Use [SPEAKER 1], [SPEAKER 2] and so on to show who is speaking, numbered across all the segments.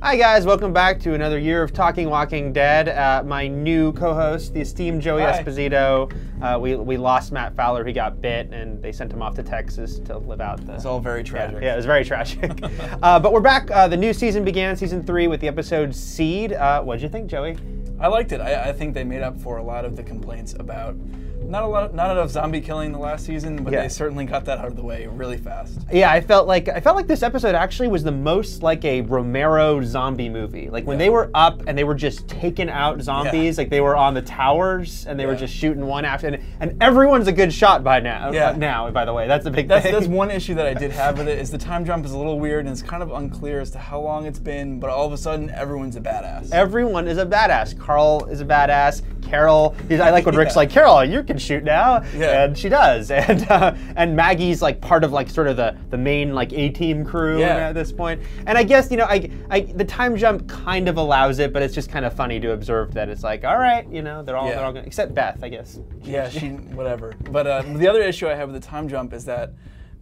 [SPEAKER 1] Hi guys, welcome back to another year of Talking Walking Dead. My new co-host, the esteemed Joey Esposito. We lost Matt Fowler. He got bit, and they sent him off to Texas to live out the...
[SPEAKER 2] It's all very tragic.
[SPEAKER 1] Yeah, it was very tragic. But we're back. The new season began, season 3, with the episode Seed. What'd you think, Joey?
[SPEAKER 2] I liked it. I think they made up for a lot of the complaints about not enough zombie killing the last season, but they certainly got that out of the way really fast.
[SPEAKER 1] Yeah, I felt like this episode actually was the most like a Romero zombie movie. Like when they were up and they were just taking out zombies, like they were on the towers and they were just shooting one after, and everyone's a good shot by now. Now, by the way, that's the big thing.
[SPEAKER 2] That's one issue that I did have with it, is the time jump is a little weird and it's kind of unclear as to how long it's been, but all of a sudden everyone's a badass.
[SPEAKER 1] Everyone is a badass. Carl is a badass. Carol, I like when Rick's like, Carol, you can shoot now, and she does. And Maggie's like part of like sort of the main like A-team crew at this point. And I guess the time jump kind of allows it, but it's just kind of funny to observe that it's like, all right, they're all gonna, except Beth, I guess.
[SPEAKER 2] Yeah, she whatever. But the other issue I have with the time jump is that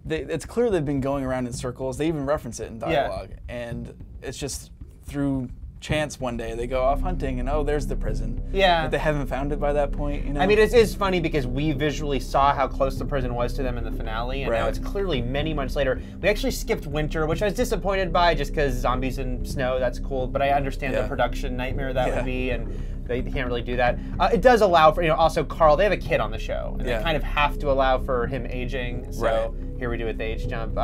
[SPEAKER 2] it's clear they've been going around in circles. They even reference it in dialogue, and it's just through chance one day they go off hunting and there's the prison. But they haven't found it by that point,
[SPEAKER 1] I mean, it is funny because we visually saw how close the prison was to them in the finale, and now it's clearly many months later. We actually skipped winter, which I was disappointed by just because zombies and snow, that's cool, but I understand the production nightmare that would be, and they can't really do that. It does allow for, also Carl, they have a kid on the show, and they kind of have to allow for him aging, so here we do with the age jump,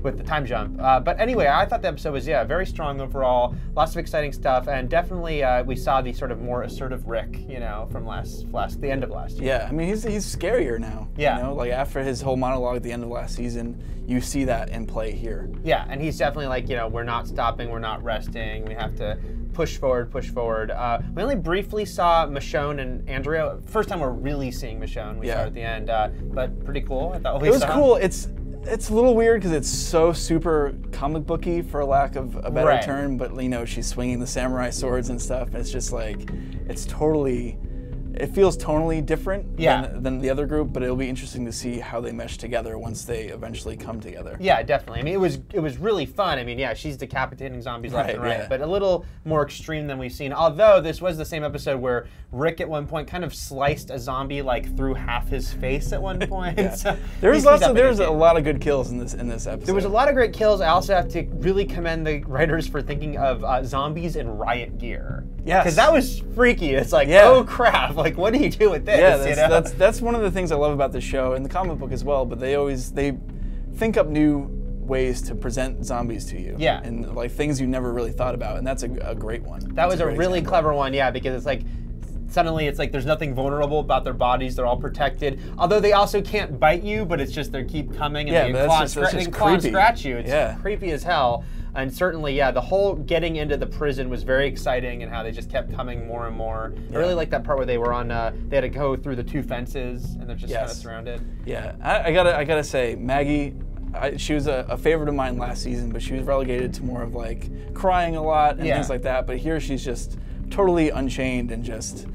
[SPEAKER 1] with the time jump. But anyway, I thought the episode was, very strong overall, lots of exciting stuff, and definitely we saw the sort of more assertive Rick, from the end of last year.
[SPEAKER 2] Yeah, I mean, he's scarier now. Like after his whole monologue at the end of last season, you see that in play here.
[SPEAKER 1] Yeah, and he's definitely like, we're not stopping, we're not resting, we have to push forward, push forward. We only briefly saw Michonne and Andrea. First time we're really seeing Michonne. We saw her at the end, but pretty cool. I thought
[SPEAKER 2] it was cool. It's a little weird because it's so super comic booky, for lack of a better term. But she's swinging the samurai swords and stuff. And it's just like it feels tonally different than the other group, but it'll be interesting to see how they mesh together once they eventually come together. Yeah,
[SPEAKER 1] definitely. I mean, it was really fun. I mean, she's decapitating zombies left and right, but a little more extreme than we've seen. Although this was the same episode where Rick at one point kind of sliced a zombie like through half his face at one point. So
[SPEAKER 2] there's a lot of good kills in this episode.
[SPEAKER 1] There was a lot of great kills. I also have to really commend the writers for thinking of zombies in riot gear.
[SPEAKER 2] Yes.
[SPEAKER 1] Because that was freaky. It's like, oh crap, like what do you do with this?
[SPEAKER 2] Yeah, that's one of the things I love about the show, and the comic book as well, but they think up new ways to present zombies to you. Yeah. And like things you never really thought about, and that's a great one.
[SPEAKER 1] That was a really clever one, because it's like, suddenly it's like there's nothing vulnerable about their bodies, they're all protected. Although they also can't bite you, but it's just they keep coming and they claw and scratch you. It's creepy as hell. And certainly, the whole getting into the prison was very exciting, and how they just kept coming more and more. I really like that part where they were on, they had to go through the 2 fences, and they're just kind of surrounded.
[SPEAKER 2] Yeah, I gotta say, Maggie, she was a favorite of mine last season, but she was relegated to more of like crying a lot and things like that. But here she's just totally unchained and just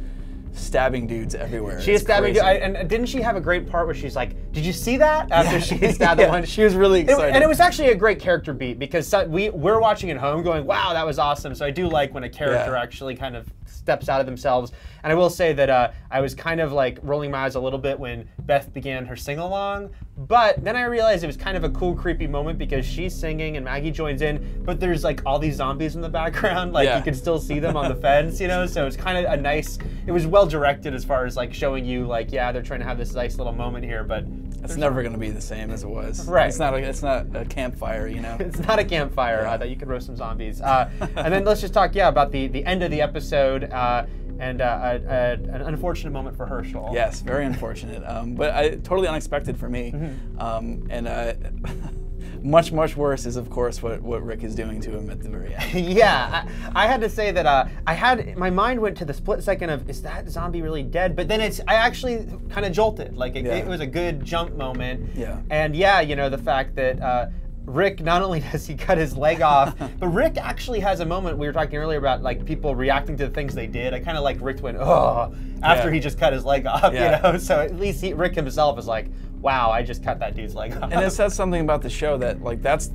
[SPEAKER 2] stabbing dudes everywhere.
[SPEAKER 1] She is stabbing dudes, and didn't she have a great part where she's like, did you see that? After she stabbed the one.
[SPEAKER 2] She was really excited.
[SPEAKER 1] And it was actually a great character beat, because we're watching at home going, wow, that was awesome. So I do like when a character actually kind of steps out of themselves. And I will say that I was kind of like rolling my eyes a little bit when Beth began her sing-along, but then I realized it was kind of a cool, creepy moment because she's singing and Maggie joins in, but there's like all these zombies in the background, like you can still see them on the fence, so it's kind of it was well directed as far as like showing you like, they're trying to have this nice little moment here, but
[SPEAKER 2] it's never going to be the same as it was.
[SPEAKER 1] Right.
[SPEAKER 2] It's not a campfire,
[SPEAKER 1] It's not a campfire that you could roast some zombies. And then let's just talk, about the end of the episode, and an unfortunate moment for Herschel.
[SPEAKER 2] Yes, very unfortunate, but totally unexpected for me. Much worse is, of course, what Rick is doing to him at the very end.
[SPEAKER 1] I had to say that my mind went to the split second of, is that zombie really dead? But then I actually kind of jolted. Like it was a good jump moment.
[SPEAKER 2] Yeah.
[SPEAKER 1] And the fact that Rick, not only does he cut his leg off, but Rick actually has a moment, we were talking earlier about like people reacting to the things they did. I kind of like Rick went, after he just cut his leg off, So at least Rick himself is like, wow, I just cut that dude's leg off.
[SPEAKER 2] And it says something about the show that like that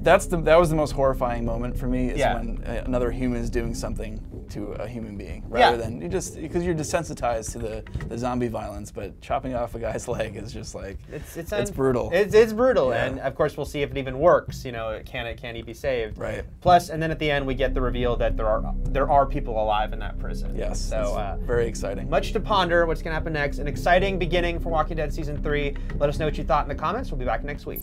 [SPEAKER 2] was the most horrifying moment for me is when another human is doing something to a human being rather than because you're desensitized to the zombie violence, but chopping off a guy's leg is just like it's brutal.
[SPEAKER 1] It's brutal, and of course we'll see if it even works. You know, can he be saved?
[SPEAKER 2] Right.
[SPEAKER 1] Plus, and then at the end we get the reveal that there are people alive in that prison.
[SPEAKER 2] Yes.
[SPEAKER 1] So
[SPEAKER 2] very exciting.
[SPEAKER 1] Much to ponder. What's going to happen next? An exciting beginning for Walking Dead season 3. Let us know what you thought in the comments. We'll be back next week.